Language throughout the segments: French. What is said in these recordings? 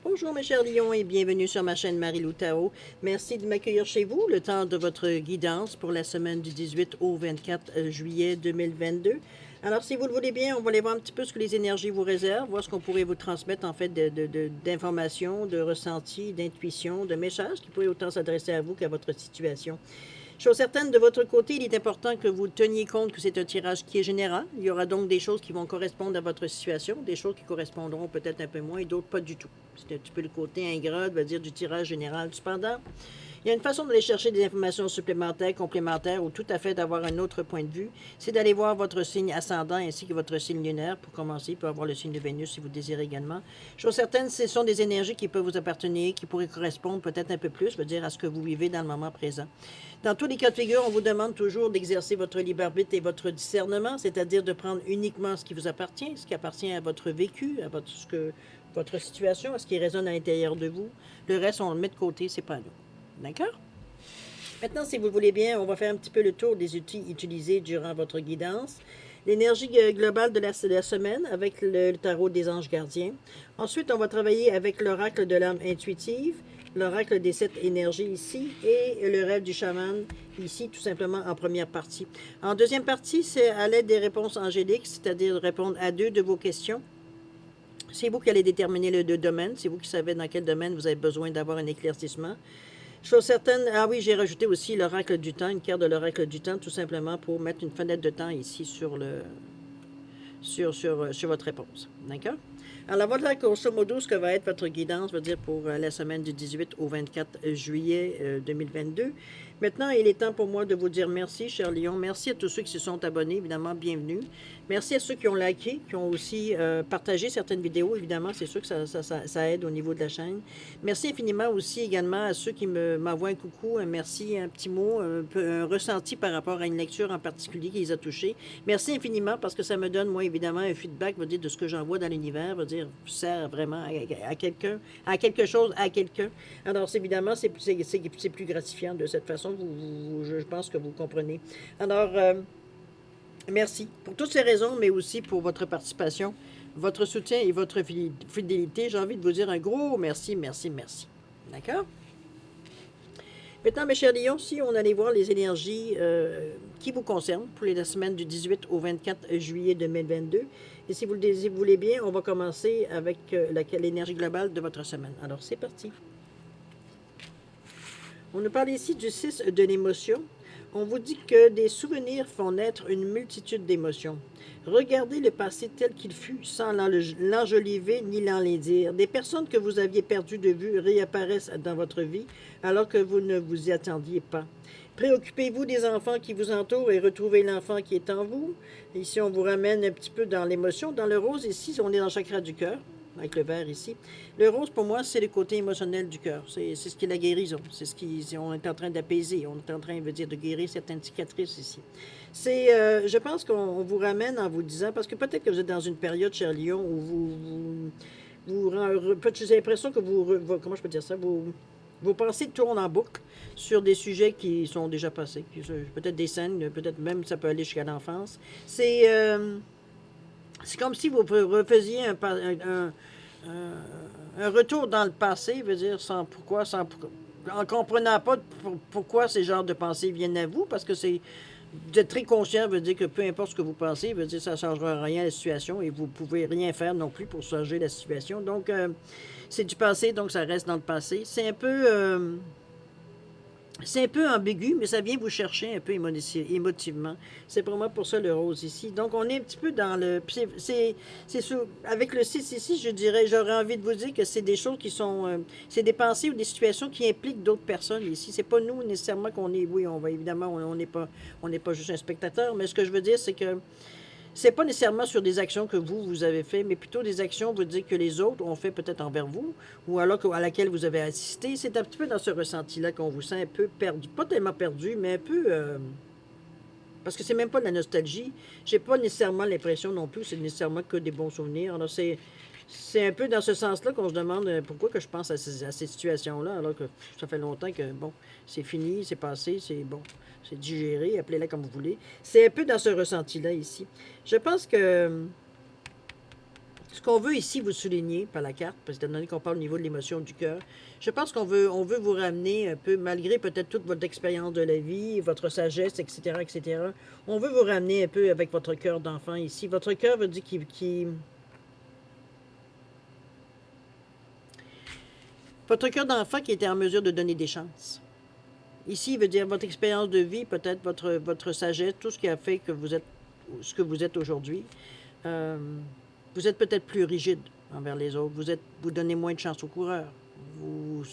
Bonjour mes chers lions et bienvenue sur ma chaîne Marie-Lou Tao. Merci de m'accueillir chez vous, le temps de votre guidance pour la semaine du 18 au 24 juillet 2022. Alors si vous le voulez bien, on va aller voir un petit peu ce que les énergies vous réservent, voir ce qu'on pourrait vous transmettre en fait d'informations, de ressentis, d'intuitions, de messages qui pourraient autant s'adresser à vous qu'à votre situation. Chose certaine, de votre côté, il est important que vous teniez compte que c'est un tirage qui est général. Il y aura donc des choses qui vont correspondre à votre situation, des choses qui correspondront peut-être un peu moins et d'autres pas du tout. C'est un petit peu le côté ingrat, on va dire, du tirage général. Cependant, il y a une façon d'aller chercher des informations supplémentaires, complémentaires ou tout à fait d'avoir un autre point de vue. C'est d'aller voir votre signe ascendant ainsi que votre signe lunaire pour commencer. Il peut avoir le signe de Vénus si vous désirez également. Chose certaine, ce sont des énergies qui peuvent vous appartenir, qui pourraient correspondre peut-être un peu plus, je veux dire, à ce que vous vivez dans le moment présent. Dans tous les cas de figure, on vous demande toujours d'exercer votre libre arbitre et votre discernement, c'est-à-dire de prendre uniquement ce qui vous appartient, ce qui appartient à votre vécu, à votre situation, à ce qui résonne à l'intérieur de vous. Le reste, on le met de côté, c'est pas nous. D'accord? Maintenant, si vous le voulez bien, on va faire un petit peu le tour des outils utilisés durant votre guidance. L'énergie globale de la semaine avec le tarot des anges gardiens. Ensuite, on va travailler avec l'oracle de l'âme intuitive, l'oracle des 7 énergies ici et le rêve du chaman ici, tout simplement en première partie. En deuxième partie, c'est à l'aide des réponses angéliques, c'est-à-dire répondre à 2 de vos questions. C'est vous qui allez déterminer le domaine, c'est vous qui savez dans quel domaine vous avez besoin d'avoir un éclaircissement. Chose certaine, ah oui, j'ai rajouté aussi l'oracle du temps, une carte de l'oracle du temps, tout simplement pour mettre une fenêtre de temps ici sur votre réponse. D'accord? Alors voilà, grosso modo, ce que va être votre guidance, je veux dire, pour la semaine du 18 au 24 juillet 2022. Maintenant, il est temps pour moi de vous dire merci, cher Lion. Merci à tous ceux qui se sont abonnés, évidemment, bienvenue. Merci à ceux qui ont liké, qui ont aussi partagé certaines vidéos, évidemment, c'est sûr que ça aide au niveau de la chaîne. Merci infiniment aussi également à ceux qui m'envoient un coucou, un merci, un petit mot, un ressenti par rapport à une lecture en particulier qui les a touchés. Merci infiniment parce que ça me donne, moi, évidemment, un feedback, veut dire, de ce que j'envoie dans l'univers, veut dire, sert vraiment à quelqu'un, à quelque chose, à quelqu'un. Alors, évidemment, c'est plus gratifiant de cette façon. Je pense que vous comprenez. Alors, merci pour toutes ces raisons, mais aussi pour votre participation, votre soutien et votre fidélité. J'ai envie de vous dire un gros merci, merci, merci. D'accord? Maintenant, mes chers lions, si on allait voir les énergies qui vous concernent pour la semaine du 18 au 24 juillet 2022, et si vous le voulez bien, on va commencer avec l'énergie globale de votre semaine. Alors, c'est parti. On nous parle ici du 6 de l'émotion. On vous dit que des souvenirs font naître une multitude d'émotions. Regardez le passé tel qu'il fut, sans l'enjoliver ni l'enlaidir. Des personnes que vous aviez perdues de vue réapparaissent dans votre vie alors que vous ne vous y attendiez pas. Préoccupez-vous des enfants qui vous entourent et retrouvez l'enfant qui est en vous. Ici, on vous ramène un petit peu dans l'émotion. Dans le rose, ici, on est dans le chakra du cœur, avec le vert ici. Le rose, pour moi, c'est le côté émotionnel du cœur. C'est ce qui est la guérison. C'est ce qu'on est en train d'apaiser. On est en train, veut dire, de guérir certaines cicatrices ici. Je pense qu'on vous ramène en vous disant, parce que peut-être que vous êtes dans une période, cher Lion, où j'ai l'impression que comment je peux dire ça, vos pensées tournent en boucle sur des sujets qui sont déjà passés. Peut-être des scènes, peut-être même ça peut aller jusqu'à l'enfance. C'est comme si vous refaisiez un retour dans le passé, veut dire, en comprenant pas pourquoi ces genres de pensées viennent à vous, parce que d'être très conscient veut dire que peu importe ce que vous pensez, veut dire que ça ne changera rien à la situation et vous ne pouvez rien faire non plus pour changer la situation. Donc, c'est du passé, donc ça reste dans le passé. C'est un peu ambigu, mais ça vient vous chercher un peu émotivement. C'est pour moi pour ça le rose ici. Donc, on est un petit peu dans le... Avec le 6 ici, j'aurais envie de vous dire que c'est des choses qui sont... c'est des pensées ou des situations qui impliquent d'autres personnes ici. C'est pas nous nécessairement qu'on est... Oui, on va évidemment, on n'est pas juste un spectateur, mais ce que je veux dire, c'est que c'est pas nécessairement sur des actions que vous avez fait, mais plutôt des actions, vous dire que les autres ont fait peut-être envers vous, ou alors à laquelle vous avez assisté. C'est un petit peu dans ce ressenti-là qu'on vous sent un peu perdu. Pas tellement perdu, mais un peu... parce que c'est même pas de la nostalgie. J'ai pas nécessairement l'impression non plus, c'est nécessairement que des bons souvenirs. Alors c'est un peu dans ce sens-là qu'on se demande pourquoi que je pense à ces situations-là, alors que ça fait longtemps que, bon, c'est fini, c'est passé, c'est bon, c'est digéré, appelez-la comme vous voulez. C'est un peu dans ce ressenti-là ici. Je pense que Ce qu'on veut ici vous souligner par la carte, parce que étant donné qu'on parle au niveau de l'émotion du cœur, je pense qu'on veut vous ramener un peu, malgré peut-être toute votre expérience de la vie, votre sagesse, etc., etc., on veut vous ramener un peu avec votre cœur d'enfant ici. Votre cœur veut dire votre cœur d'enfant qui était en mesure de donner des chances. Ici, il veut dire votre expérience de vie, peut-être votre sagesse, tout ce qui a fait que vous êtes ce que vous êtes aujourd'hui. Euh, vous êtes peut-être plus rigide envers les autres. Vous donnez moins de chance aux coureurs. Vous,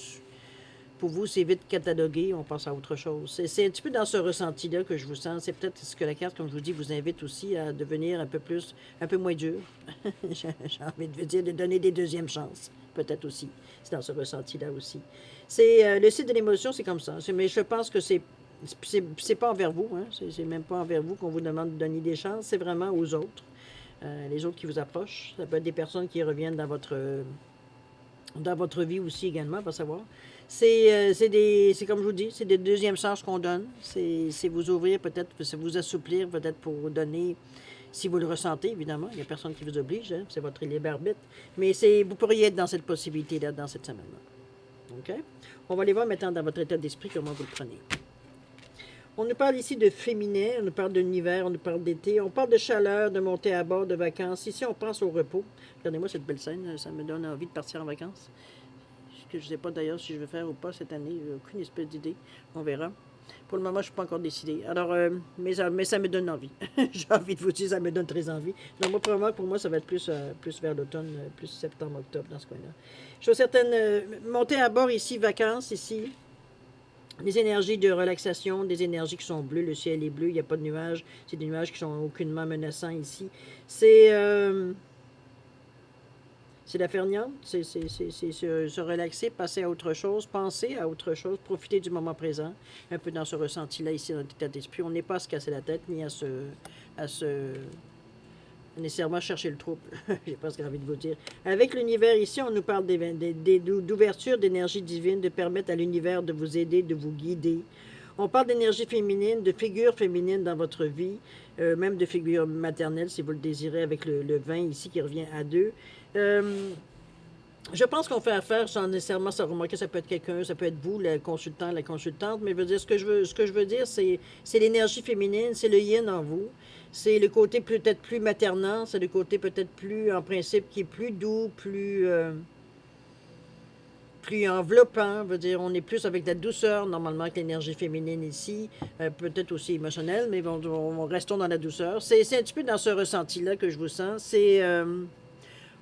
pour vous, c'est vite catalogué, on passe à autre chose. C'est un petit peu dans ce ressenti-là que je vous sens. C'est peut-être ce que la carte, comme je vous dis, vous invite aussi à devenir un peu moins dur. J'ai envie de vous dire de donner des deuxièmes chances. Peut-être aussi. C'est dans ce ressenti-là aussi. C'est le site de l'émotion, c'est comme ça. Mais je pense que c'est pas envers vous. Hein? C'est même pas envers vous qu'on vous demande de donner des chances. C'est vraiment aux autres. Les autres qui vous approchent. Ça peut être des personnes qui reviennent dans votre vie aussi également, pas savoir. C'est comme je vous dis, c'est des deuxièmes chances qu'on donne. C'est vous ouvrir peut-être, c'est vous assouplir peut-être pour donner, si vous le ressentez évidemment. Il n'y a personne qui vous oblige, hein, c'est votre libre arbitre. Mais vous pourriez être dans cette possibilité-là, dans cette semaine-là. OK? On va aller voir maintenant dans votre état d'esprit comment vous le prenez. On nous parle ici de féminin, on nous parle d'univers, on nous parle d'été, on parle de chaleur, de montée à bord, de vacances. Ici, on pense au repos. Regardez-moi cette belle scène, ça me donne envie de partir en vacances. Que je ne sais pas d'ailleurs si je vais faire ou pas cette année, aucune espèce d'idée. On verra. Pour le moment, je ne suis pas encore décidée. Alors, mais ça me donne envie. J'ai envie de vous dire, ça me donne très envie. Donc, moi, probablement, pour moi, ça va être plus vers l'automne, plus septembre, octobre, dans ce coin-là. Je vois certaines montées à bord ici, vacances ici. Des énergies de relaxation, des énergies qui sont bleues, le ciel est bleu, il n'y a pas de nuages, c'est des nuages qui sont aucunement menaçants ici. C'est la fergnante, c'est se relaxer, passer à autre chose, penser à autre chose, profiter du moment présent, un peu dans ce ressenti-là ici, dans notre état d'esprit. On n'est pas à se casser la tête, ni à se nécessairement chercher le trouble. J'ai presque envie de vous dire. Avec l'univers ici, on nous parle d'ouverture, d'énergie divine, de permettre à l'univers de vous aider, de vous guider. On parle d'énergie féminine, de figure féminine dans votre vie, même de figure maternelle si vous le désirez, avec le 20 ici qui revient à 2. Je pense qu'on fait affaire sans nécessairement se remarquer, ça peut être quelqu'un, ça peut être vous, le consultant, la consultante, mais je veux dire, ce que je veux dire, c'est l'énergie féminine, c'est le yin en vous, c'est le côté peut-être plus maternant, c'est le côté peut-être plus, en principe, qui est plus doux, plus enveloppant, veut dire, on est plus avec la douceur, normalement, que l'énergie féminine ici, peut-être aussi émotionnelle, mais bon, restons dans la douceur. C'est un petit peu dans ce ressenti-là que je vous sens,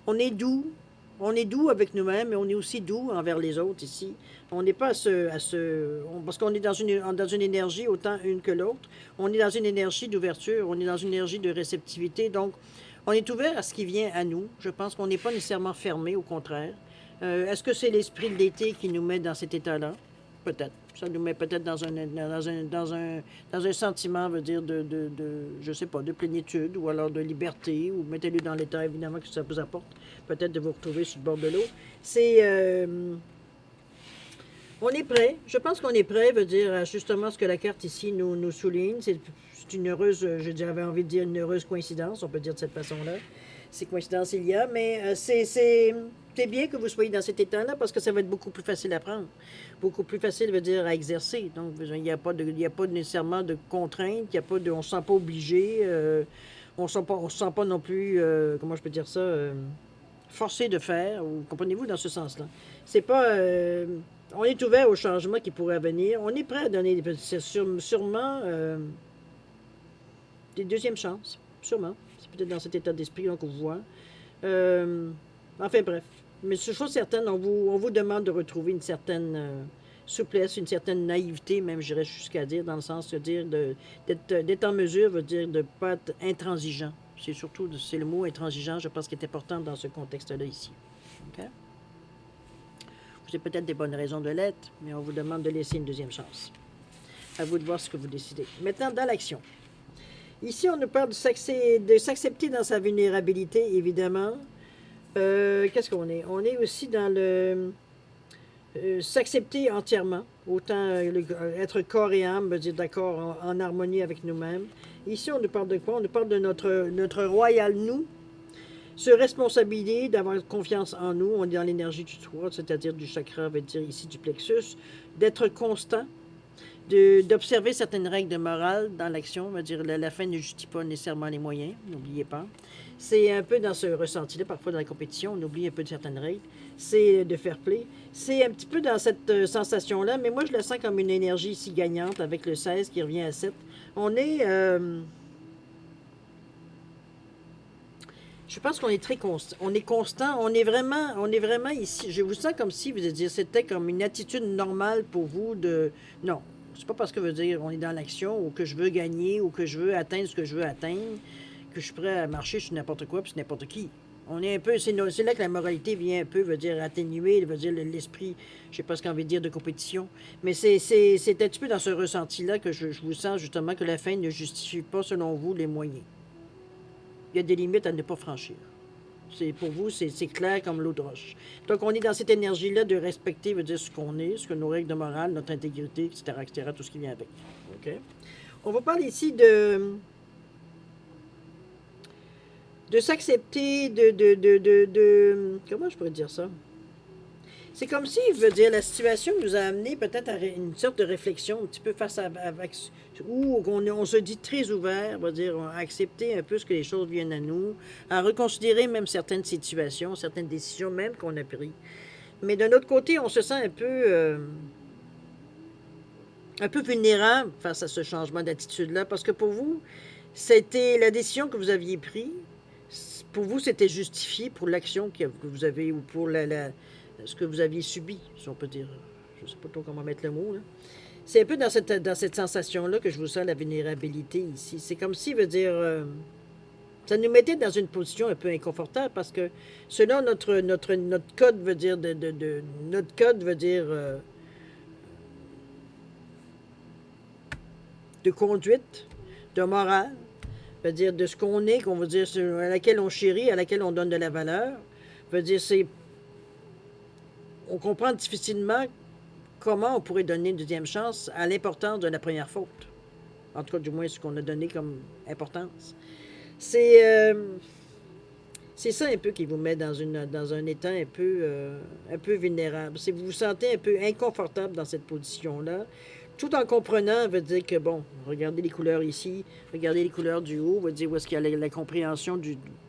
on est doux, on est doux avec nous-mêmes, mais on est aussi doux envers les autres ici. On n'est pas parce qu'on est dans une énergie, autant une que l'autre, on est dans une énergie d'ouverture, on est dans une énergie de réceptivité, donc on est ouvert à ce qui vient à nous. Je pense qu'on n'est pas nécessairement fermé, au contraire. Est-ce que c'est l'esprit de l'été qui nous met dans cet état-là? Peut-être. Ça nous met peut-être dans un sentiment, veut dire, je sais pas, de plénitude ou alors de liberté, ou mettez-le dans l'état, évidemment, que ça vous apporte, peut-être de vous retrouver sur le bord de l'eau. On est prêt. Je pense qu'on est prêt, veut dire, justement, ce que la carte ici nous souligne. C'est une heureuse, j'avais envie de dire une heureuse coïncidence, on peut dire de cette façon-là. C'est coïncidence il y a, mais c'est bien que vous soyez dans cet état-là parce que ça va être beaucoup plus facile à prendre. Beaucoup plus facile veut dire à exercer. Donc, il n'y a pas nécessairement de contraintes, on ne se sent pas obligé, on ne se sent pas non plus, comment je peux dire ça, forcé de faire, ou comprenez-vous dans ce sens-là. C'est pas... on est ouvert aux changements qui pourraient venir. On est prêt à donner sûrement des deuxièmes chances. Sûrement. C'est peut-être dans cet état d'esprit qu'on vous voit. Enfin bref. Mais je suis certaine, on vous demande de retrouver une certaine souplesse, une certaine naïveté, même j'irais jusqu'à dire, dans le sens de dire d'être en mesure, veut dire de ne pas être intransigeant. C'est le mot intransigeant, je pense, qui est important dans ce contexte-là ici. OK? Vous avez peut-être des bonnes raisons de l'être, mais on vous demande de laisser une deuxième chance. À vous de voir ce que vous décidez. Maintenant, dans l'action. Ici, on nous parle de s'accepter dans sa vulnérabilité, évidemment. Qu'est-ce qu'on est? On est aussi dans le s'accepter entièrement, autant être corps et âme, veut dire d'accord, en harmonie avec nous-mêmes. Ici, on nous parle de quoi? On nous parle de notre royal nous. se responsabiliser, d'avoir confiance en nous. On est dans l'énergie du 3, c'est-à-dire du chakra, on va dire ici du plexus, d'être constant, d'observer certaines règles de morale dans l'action. On va dire la fin ne justifie pas nécessairement les moyens, n'oubliez pas. C'est un peu dans ce ressenti-là, parfois dans la compétition, on oublie un peu de certaines règles. C'est de fair play. C'est un petit peu dans cette sensation-là, mais moi je le sens comme une énergie ici gagnante avec le 16 qui revient à 7. On est... je pense qu'on est très constant. On est constant. On est vraiment ici. Je vous sens comme si, vous dire, c'était comme une attitude normale pour vous de... Non, c'est pas parce que veut dire on est dans l'action ou que je veux gagner ou que je veux atteindre ce que je veux atteindre que je suis prêt à marcher sur n'importe quoi puis sur n'importe qui. On est un peu, c'est là que la moralité vient un peu, veut dire atténuer, veut dire l'esprit, je sais pas ce qu'on veut dire de compétition, mais c'est un petit peu dans ce ressenti-là que je vous sens justement que la fin ne justifie pas selon vous les moyens. Il y a des limites à ne pas franchir. Pour vous, c'est clair comme l'eau de roche. Donc, on est dans cette énergie-là de respecter, veut dire ce qu'on est, ce que nos règles de morale, notre intégrité, etc., tout ce qui vient avec. OK? On va parler ici de s'accepter, comment je pourrais dire ça? C'est comme si, je veux dire, la situation nous a amené peut-être à une sorte de réflexion un petit peu face à où on se dit très ouvert, on va dire, à accepter un peu ce que les choses viennent à nous, à reconsidérer même certaines situations, certaines décisions même qu'on a prises. Mais d'un autre côté, on se sent un peu vulnérable face à ce changement d'attitude-là, parce que pour vous, c'était la décision que vous aviez prise, pour vous, c'était justifié pour l'action que vous avez ou pour ce que vous aviez subi, si on peut dire. Je ne sais pas trop comment mettre le mot, là. C'est un peu dans cette sensation-là que je vous sens la vulnérabilité ici. C'est comme si, veut dire, ça nous mettait dans une position un peu inconfortable parce que selon notre code veut dire notre code veut dire de conduite, de morale, veut dire de ce qu'on est, qu'on veut dire à laquelle on chérit, à laquelle on donne de la valeur, veut dire on comprend difficilement comment on pourrait donner une deuxième chance à l'importance de la première faute. En tout cas, du moins, ce qu'on a donné comme importance. C'est ça un peu qui vous met dans un état un peu vulnérable. C'est vous vous sentez un peu inconfortable dans cette position-là, tout en comprenant, veut dire que, bon, regardez les couleurs ici, regardez les couleurs du haut, veut dire où est-ce qu'il y a la compréhension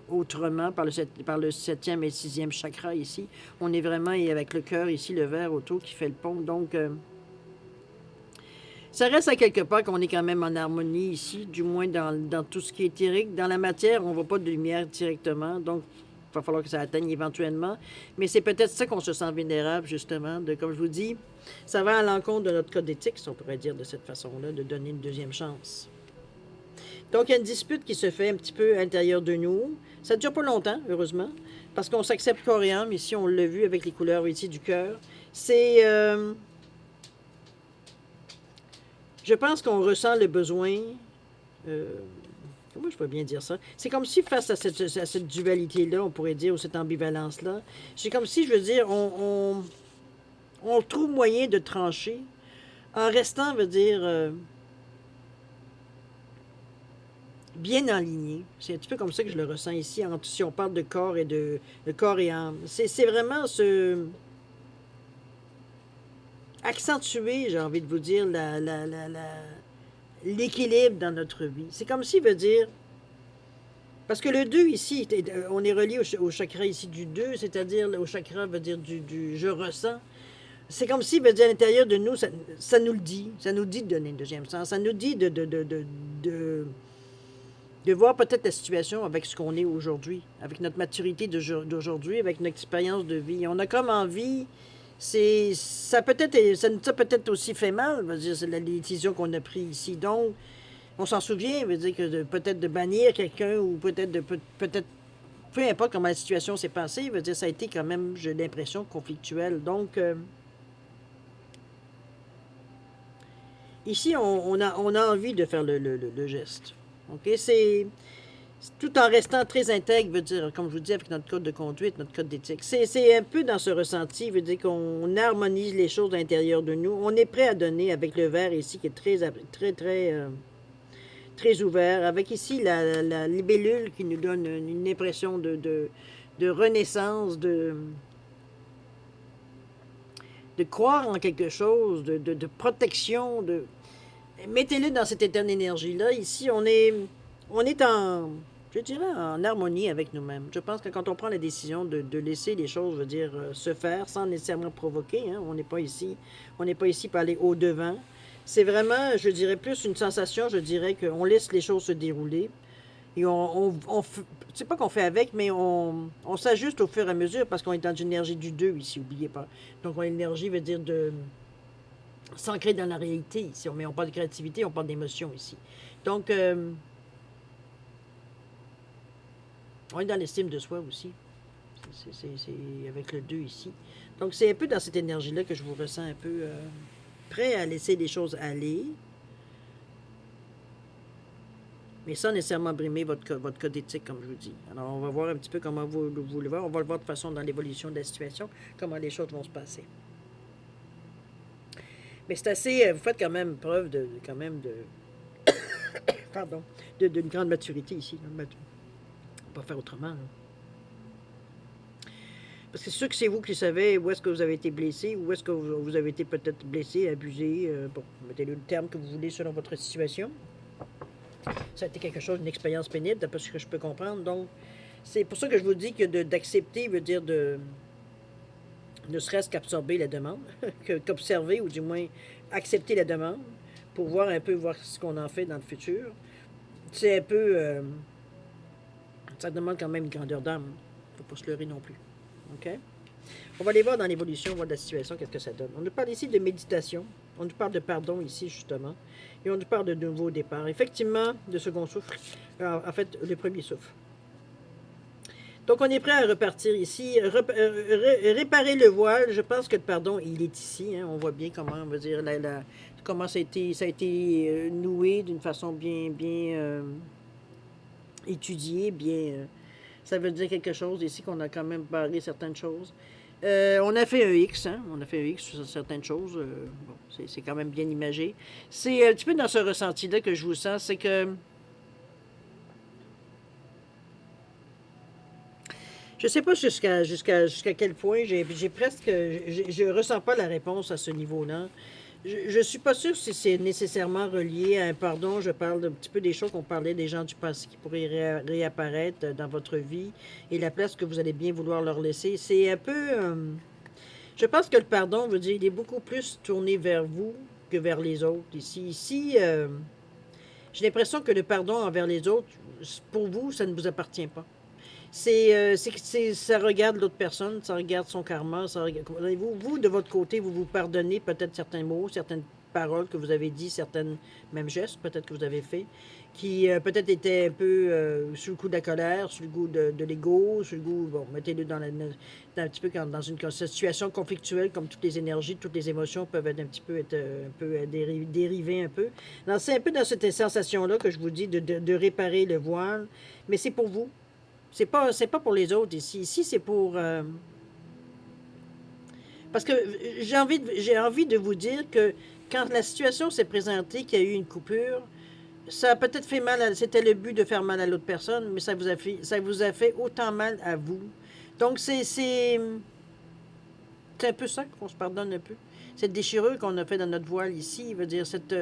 autrement par le 7e et 6e chakra ici. On est vraiment, et avec le cœur ici, le vert autour qui fait le pont. Donc, ça reste à quelque part qu'on est quand même en harmonie ici, du moins dans tout ce qui est éthérique. Dans la matière, on ne voit pas de lumière directement, donc il va falloir que ça atteigne éventuellement. Mais c'est peut-être ça qu'on se sent vulnérable, justement, comme je vous dis, ça va à l'encontre de notre code d'éthique, si on pourrait dire de cette façon-là, de donner une deuxième chance. Donc, il y a une dispute qui se fait un petit peu à l'intérieur de nous. Ça ne dure pas longtemps, heureusement, parce qu'on s'accepte corps et âme. Ici, on l'a vu avec les couleurs ici du cœur. C'est... je pense qu'on ressent le besoin... comment je peux bien dire ça? C'est comme si face à cette dualité-là, on pourrait dire, ou cette ambivalence-là, c'est comme si, je veux dire, on trouve moyen de trancher en restant, veut dire, bien aligné. C'est un petit peu comme ça que je le ressens ici, si on parle de corps et de corps et âme. C'est vraiment accentuer, j'ai envie de vous dire, l'équilibre dans notre vie. C'est comme si, veut dire, parce que le 2 ici, on est relié au chakra ici du 2, c'est-à-dire au chakra veut dire du je ressens. C'est comme si, veut dire, à l'intérieur de nous, ça nous le dit. Ça nous dit de donner une deuxième sens. Ça nous dit de voir peut-être la situation avec ce qu'on est aujourd'hui, avec notre maturité d'aujourd'hui, avec notre expérience de vie. On a comme envie, ça nous a peut-être aussi fait mal, veut dire, c'est la décision qu'on a prise ici. Donc, on s'en souvient, veut dire que peut-être de bannir quelqu'un ou peut-être peu importe comment la situation s'est passée, veut dire ça a été quand même, j'ai l'impression, conflictuel. Donc, ici, on a envie de faire le geste. OK? C'est tout en restant très intègre, veut dire, comme je vous dis, avec notre code de conduite, notre code d'éthique. C'est un peu dans ce ressenti, veut dire qu'on harmonise les choses à l'intérieur de nous. On est prêt à donner avec le vert ici, qui est très très ouvert, avec ici la libellule qui nous donne une impression de renaissance, de croire en quelque chose, de protection, mettez-le dans cette éternelle énergie-là. Ici, on est en, je dirais, en harmonie avec nous-mêmes. Je pense que quand on prend la décision de laisser les choses, je veux dire, se faire sans nécessairement provoquer, hein, on n'est pas ici pour aller au-devant. C'est vraiment, je dirais, plus une sensation, je dirais, qu'on laisse les choses se dérouler. Et c'est pas qu'on fait avec, mais on s'ajuste au fur et à mesure parce qu'on est dans une énergie du 2 ici, n'oubliez pas. Donc, l'énergie veut dire de s'ancrer dans la réalité ici. Mais on parle de créativité, on parle d'émotion ici. Donc, on est dans l'estime de soi aussi. C'est avec le 2 ici. Donc, c'est un peu dans cette énergie-là que je vous ressens un peu prêt à laisser les choses aller. Mais sans nécessairement brimer votre code éthique, comme je vous dis. Alors, on va voir un petit peu comment vous le voir. On va le voir de façon dans l'évolution de la situation, comment les choses vont se passer. Mais c'est assez... Vous faites quand même preuve pardon, d'une grande maturité ici. On ne va pas faire autrement. Là. Parce que c'est sûr que c'est vous qui savez où est-ce que vous avez été blessé, où est-ce que vous avez été peut-être blessé, abusé. Bon, mettez-le le terme que vous voulez selon votre situation. Ça a été quelque chose, une expérience pénible, d'après ce que je peux comprendre. Donc, c'est pour ça que je vous dis que d'accepter veut dire ne serait-ce qu'absorber la demande, qu'observer, ou du moins accepter la demande, pour voir ce qu'on en fait dans le futur. C'est un peu... ça demande quand même une grandeur d'âme. Il ne faut pas se leurrer non plus. OK? On va aller voir dans l'évolution, voir la situation, qu'est-ce que ça donne. On nous parle ici de méditation. On nous parle de pardon ici, justement. Et on nous parle de nouveau départ. Effectivement, de second souffle. En fait, le premier souffle. Donc, on est prêt à repartir ici. Réparer le voile. Je pense que le pardon, il est ici. Hein. On voit bien comment, on va dire, comment ça a été noué d'une façon bien étudiée, bien... ça veut dire quelque chose ici, qu'on a quand même barré certaines choses. On a fait un X, hein? On a fait un X sur certaines choses. Bon, c'est quand même bien imagé. C'est un petit peu dans ce ressenti-là que je vous sens, c'est que... Je sais pas jusqu'à quel point j'ai presque... Je ressens pas la réponse à ce niveau-là. Je suis pas sûre si c'est nécessairement relié à un pardon. Je parle un petit peu des choses qu'on parlait des gens du passé qui pourraient réapparaître dans votre vie et la place que vous allez bien vouloir leur laisser. C'est un peu... je pense que le pardon veut dire qu'il est beaucoup plus tourné vers vous que vers les autres. Ici j'ai l'impression que le pardon envers les autres, pour vous, ça ne vous appartient pas. Ça regarde l'autre personne, ça regarde son karma, ça regarde, vous, de votre côté, vous vous pardonnez peut-être certains mots, certaines paroles que vous avez dit, certaines, même gestes peut-être que vous avez fait, qui peut-être étaient un peu sous le coup de la colère, sous le goût de l'ego, sous le goût, bon, mettez-le dans un petit peu dans une situation conflictuelle, comme toutes les énergies, toutes les émotions peuvent être un petit peu, dérivées un peu. C'est un peu dans cette sensation-là que je vous dis de réparer le voile, mais c'est pour vous. C'est pas pour les autres ici. Ici, c'est pour... parce que j'ai envie de vous dire que quand la situation s'est présentée, qu'il y a eu une coupure, ça a peut-être fait mal, c'était le but de faire mal à l'autre personne, mais ça vous a fait autant mal à vous. Donc, c'est un peu ça qu'on se pardonne un peu. Cette déchirure qu'on a fait dans notre voile ici, veut dire cette...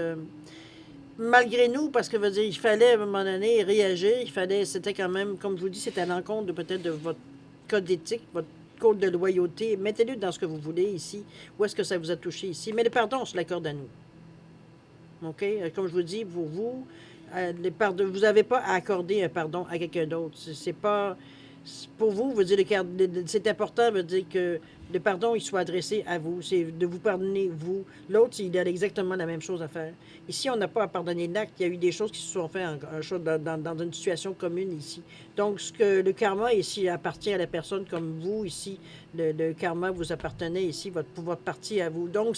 malgré nous, parce que veut dire, il fallait à un moment donné réagir, c'était quand même, comme je vous dis, c'était à l'encontre de peut-être de votre code d'éthique, votre code de loyauté. Mettez-le dans ce que vous voulez ici. Où est-ce que ça vous a touché ici? Mais le pardon, on se l'accorde à nous. OK? Comme je vous dis, vous n'avez pas à accorder un pardon à quelqu'un d'autre. C'est pas... Pour vous, veut dire, c'est important, veut dire que le pardon, il soit adressé à vous. C'est de vous pardonner, vous. L'autre, il a exactement la même chose à faire. Ici, on n'a pas à pardonner l'acte. Il y a eu des choses qui se sont faites dans une situation commune ici. Donc, le karma ici appartient à la personne comme vous ici. Le karma vous appartenait ici, votre pouvoir partie à vous. Donc,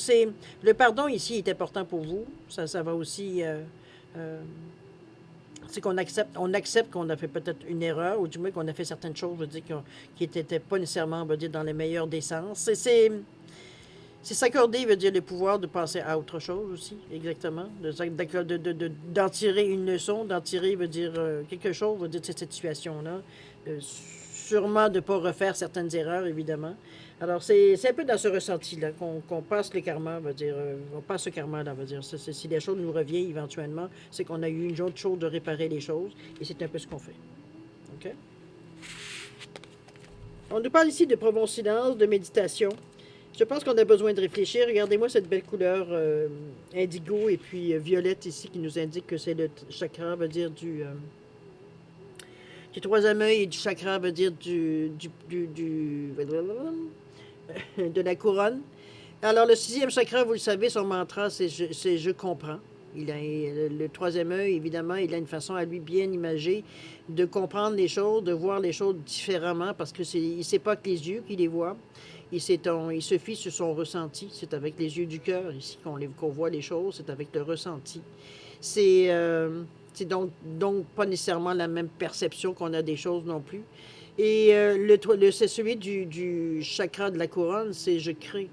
le pardon ici est important pour vous. Ça va aussi... c'est qu'on accepte qu'on a fait peut-être une erreur, ou du moins qu'on a fait certaines choses, je veux dire, qui n'étaient pas nécessairement, on va dire, dans les meilleurs des sens. C'est s'accorder veut dire le pouvoir de passer à autre chose aussi, exactement. D'en tirer une leçon, d'en tirer veut dire quelque chose, veut dire de cette situation-là. Sûrement de ne pas refaire certaines erreurs, évidemment. Alors, c'est un peu dans ce ressenti-là qu'on passe le karma, veut dire, on passe ce karma-là, veut dire. Si les choses nous reviennent éventuellement, c'est qu'on a eu une autre chose de réparer les choses, et c'est un peu ce qu'on fait. OK? On nous parle ici de profond silence, de méditation. Je pense qu'on a besoin de réfléchir. Regardez-moi cette belle couleur indigo et puis violette ici qui nous indique que c'est le chakra, veut dire du troisième œil et du chakra, veut dire de la couronne. Alors le sixième chakra, vous le savez, son mantra, c'est je comprends. Il a le troisième œil, évidemment, il a une façon à lui bien imagée de comprendre les choses, de voir les choses différemment, parce que il ne sait pas que les yeux qui les voient. Il se fie sur son ressenti. C'est avec les yeux du cœur ici qu'on voit les choses. C'est avec le ressenti. C'est donc pas nécessairement la même perception qu'on a des choses non plus. Et c'est celui du chakra de la couronne, c'est je crée.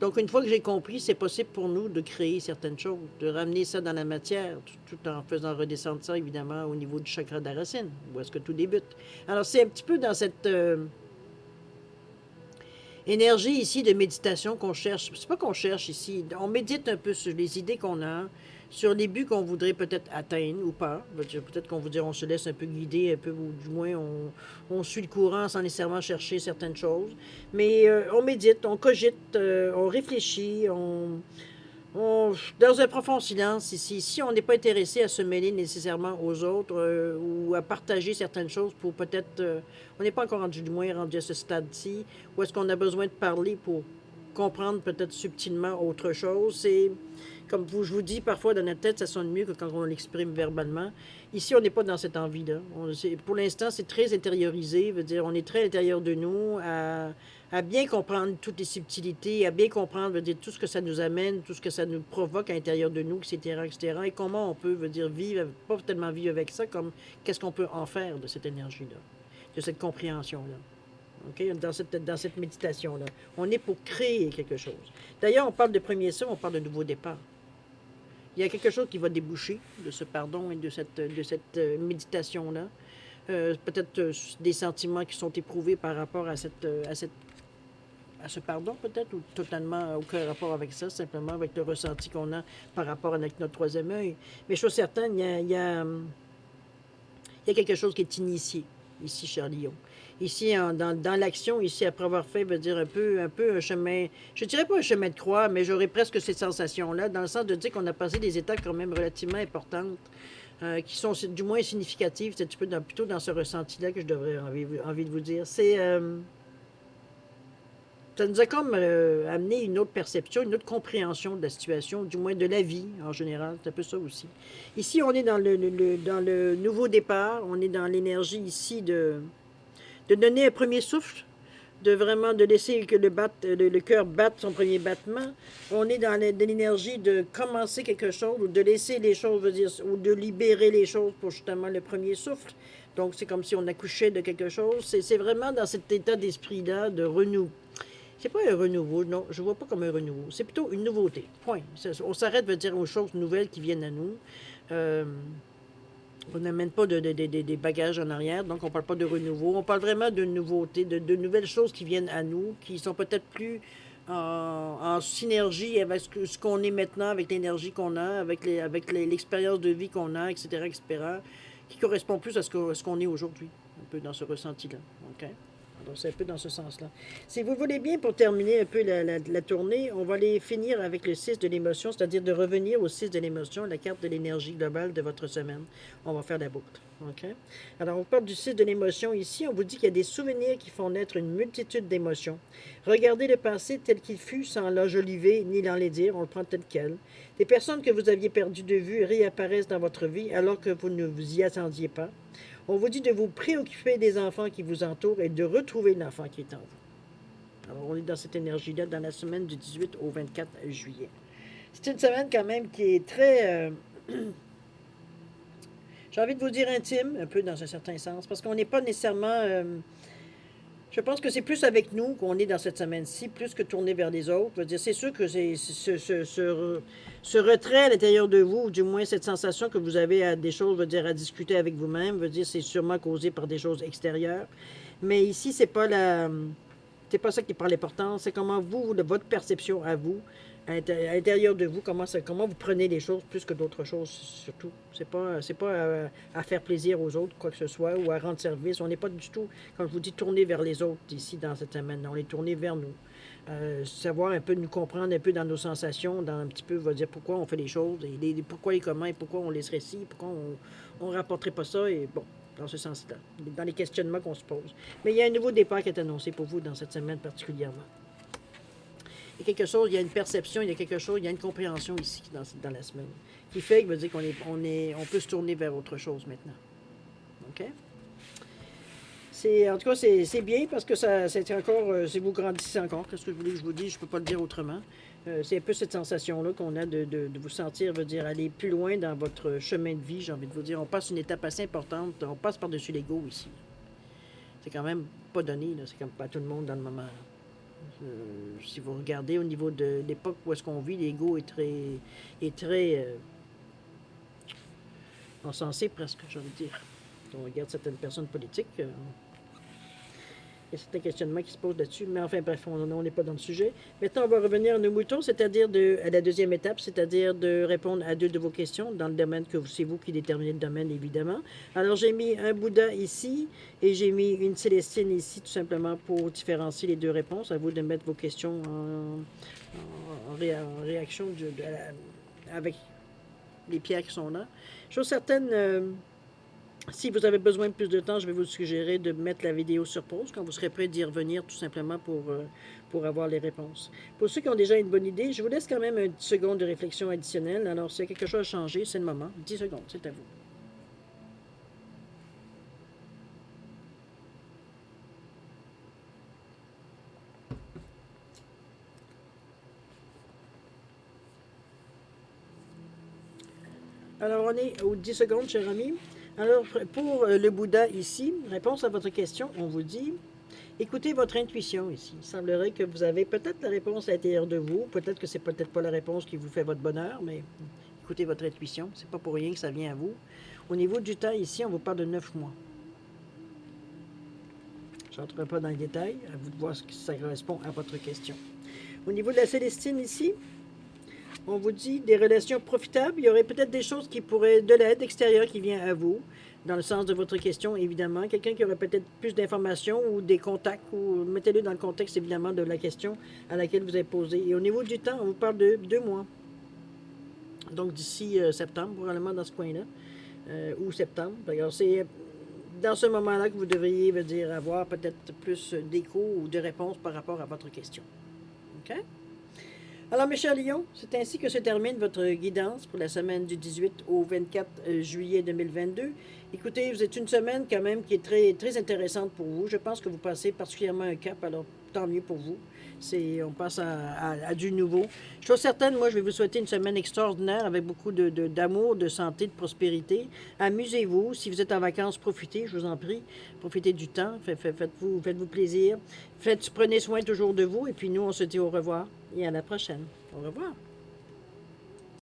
Donc, une fois que j'ai compris, c'est possible pour nous de créer certaines choses, de ramener ça dans la matière, tout en faisant redescendre ça, évidemment, au niveau du chakra de la racine, où est-ce que tout débute. Alors, c'est un petit peu dans cette énergie ici de méditation qu'on cherche. C'est pas qu'on cherche ici. On médite un peu sur les idées qu'on a, sur les buts qu'on voudrait peut-être atteindre ou pas. Peut-être qu'on voudrait, on se laisse un peu guider, un peu, ou du moins on suit le courant sans nécessairement chercher certaines choses. Mais on médite, on cogite, on réfléchit, dans un profond silence ici. Si on n'est pas intéressé à se mêler nécessairement aux autres ou à partager certaines choses pour peut-être... on n'est pas encore rendu, du moins rendu à ce stade-ci, où est-ce qu'on a besoin de parler pour comprendre peut-être subtilement autre chose. C'est, comme je vous dis, parfois dans notre tête, ça sonne mieux que quand on l'exprime verbalement. Ici, on n'est pas dans cette envie-là. Pour l'instant, c'est très intériorisé, veut dire on est très à l'intérieur de nous, à bien comprendre toutes les subtilités, à bien comprendre, veut dire, tout ce que ça nous amène, tout ce que ça nous provoque à l'intérieur de nous, etc., etc., et comment on peut, veut dire, vivre, pas tellement vivre avec ça, comme qu'est-ce qu'on peut en faire de cette énergie-là, de cette compréhension-là. Okay? Dans cette méditation-là. On est pour créer quelque chose. D'ailleurs, on parle de premier saut, on parle de nouveau départ. Il y a quelque chose qui va déboucher de ce pardon et de cette méditation-là. Peut-être des sentiments qui sont éprouvés par rapport à ce pardon, peut-être, ou totalement aucun rapport avec ça, simplement avec le ressenti qu'on a par rapport à notre troisième œil. Mais chose certaine, il y a quelque chose qui est initié, ici, cher Lion. Ici, dans l'action, ici, après avoir fait, veut dire un peu un chemin, je dirais pas un chemin de croix, mais j'aurais presque cette sensation-là, dans le sens de dire qu'on a passé des étapes quand même relativement importantes, qui sont du moins significatives. C'est un petit peu plutôt dans ce ressenti-là que je devrais envie de vous dire. Ça nous a comme amené une autre perception, une autre compréhension de la situation, du moins de la vie en général. C'est un peu ça aussi. Ici, on est dans dans le nouveau départ. On est dans l'énergie ici de donner un premier souffle, de vraiment de laisser que le cœur batte son premier battement. On est dans de l'énergie de commencer quelque chose ou de laisser les choses, veut dire, ou de libérer les choses pour justement le premier souffle. Donc, c'est comme si on accouchait de quelque chose. C'est vraiment dans cet état d'esprit-là de renouveau. C'est pas un renouveau, non, je vois pas comme un renouveau. C'est plutôt une nouveauté. Point. On s'arrête, veut dire, aux choses nouvelles qui viennent à nous. On n'amène pas des bagages en arrière, donc on ne parle pas de renouveau. On parle vraiment de nouveautés, de nouvelles choses qui viennent à nous, qui sont peut-être plus en synergie avec ce qu'on est maintenant, avec l'énergie qu'on a, avec l'expérience de vie qu'on a, etc., etc., qui correspond plus à ce qu'on est aujourd'hui, un peu dans ce ressenti-là. OK? Donc, c'est un peu dans ce sens-là. Si vous voulez bien, pour terminer un peu la tournée, on va aller finir avec le 6 de l'émotion, c'est-à-dire de revenir au 6 de l'émotion, la carte de l'énergie globale de votre semaine. On va faire la boucle. OK? Alors, on parle du 6 de l'émotion ici. On vous dit qu'il y a des souvenirs qui font naître une multitude d'émotions. Regardez le passé tel qu'il fut sans l'enjoliver ni l'enlaidir. On le prend tel quel. Des personnes que vous aviez perdues de vue réapparaissent dans votre vie alors que vous ne vous y attendiez pas. On vous dit de vous préoccuper des enfants qui vous entourent et de retrouver l'enfant qui est en vous. Alors, on est dans cette énergie-là dans la semaine du 18 au 24 juillet. C'est une semaine quand même qui est très, j'ai envie de vous dire intime, un peu dans un certain sens, parce qu'on n'est pas nécessairement, Je pense que c'est plus avec nous qu'on est dans cette semaine-ci, plus que tourner vers les autres. Je veux dire, c'est sûr que c'est ce retrait à l'intérieur de vous, ou du moins cette sensation que vous avez à des choses, veut dire, à discuter avec vous-même, veut dire, c'est sûrement causé par des choses extérieures. Mais ici, c'est pas ça qui prend l'importance, c'est comment vous, de votre perception à vous, à l'intérieur de vous, comment vous prenez les choses plus que d'autres choses, surtout. C'est pas à faire plaisir aux autres, quoi que ce soit, ou à rendre service. On n'est pas du tout, quand je vous dis tourner vers les autres ici dans cette semaine, on est tourné vers nous. Savoir un peu, nous comprendre un peu dans nos sensations, dans un petit peu, va dire pourquoi on fait les choses, et pourquoi et comment, et pourquoi on laisserait ci, pourquoi on ne rapporterait pas ça, et bon, dans ce sens-là, dans les questionnements qu'on se pose. Mais il y a un nouveau départ qui est annoncé pour vous dans cette semaine particulièrement. Il y a quelque chose, il y a une perception, il y a quelque chose, il y a une compréhension ici dans la semaine qui fait que veut dire on peut se tourner vers autre chose maintenant. OK? En tout cas, c'est bien parce que c'est encore, si vous grandissez encore, qu'est-ce que vous voulez que je vous dise, je ne peux pas le dire autrement. C'est un peu cette sensation-là qu'on a de vous sentir, veut dire, aller plus loin dans votre chemin de vie, j'ai envie de vous dire. On passe une étape assez importante, on passe par-dessus l'ego ici. C'est quand même pas donné, c'est comme pas tout le monde dans le moment. Si vous regardez au niveau de l'époque où est-ce qu'on vit, l'ego est très encensé presque, j'ai envie de dire. Si on regarde certaines personnes politiques, il y a certains questionnements qui se posent là-dessus, mais enfin bref, on n'est pas dans le sujet. Maintenant, on va revenir à nos moutons, c'est-à-dire à la deuxième étape, c'est-à-dire de répondre à deux de vos questions dans le domaine que c'est vous qui déterminez le domaine, évidemment. Alors, j'ai mis un Bouddha ici et j'ai mis une Célestine ici, tout simplement pour différencier les deux réponses. À vous de mettre vos questions en réaction avec les pierres qui sont là. Chose certaine, si vous avez besoin de plus de temps, je vais vous suggérer de mettre la vidéo sur pause quand vous serez prêt d'y revenir tout simplement pour avoir les réponses. Pour ceux qui ont déjà une bonne idée, je vous laisse quand même une seconde de réflexion additionnelle. Alors, s'il y a quelque chose à changer, c'est le moment. 10 secondes, c'est à vous. Alors, on est aux 10 secondes, cher ami. Alors, pour le Bouddha ici, réponse à votre question, on vous dit, écoutez votre intuition ici. Il semblerait que vous avez peut-être la réponse à l'intérieur de vous, peut-être que c'est peut-être pas la réponse qui vous fait votre bonheur, mais écoutez votre intuition, c'est pas pour rien que ça vient à vous. Au niveau du temps ici, on vous parle de 9 mois. Je n'entrerai pas dans les détails, à vous de voir ce que ça correspond à votre question. Au niveau de la Célestine ici, on vous dit des relations profitables. Il y aurait peut-être des choses qui pourraient, de l'aide extérieure qui vient à vous, dans le sens de votre question, évidemment. Quelqu'un qui aurait peut-être plus d'informations ou des contacts, ou mettez-le dans le contexte, évidemment, de la question à laquelle vous avez posé. Et au niveau du temps, on vous parle de 2 mois. Donc d'ici septembre, probablement dans ce coin-là, ou septembre. D'ailleurs, c'est dans ce moment-là que vous devriez, veut dire, avoir peut-être plus d'écho ou de réponses par rapport à votre question. OK? Alors, mes chers lions, c'est ainsi que se termine votre guidance pour la semaine du 18 au 24 juillet 2022. Écoutez, vous êtes une semaine quand même qui est très, très intéressante pour vous. Je pense que vous passez particulièrement un cap, alors tant mieux pour vous. On passe à du nouveau. Je suis certaine, moi, je vais vous souhaiter une semaine extraordinaire avec beaucoup d'amour, de santé, de prospérité. Amusez-vous. Si vous êtes en vacances, profitez, je vous en prie. Profitez du temps. Faites-vous plaisir. Prenez soin toujours de vous. Et puis nous, on se dit au revoir et à la prochaine. Au revoir.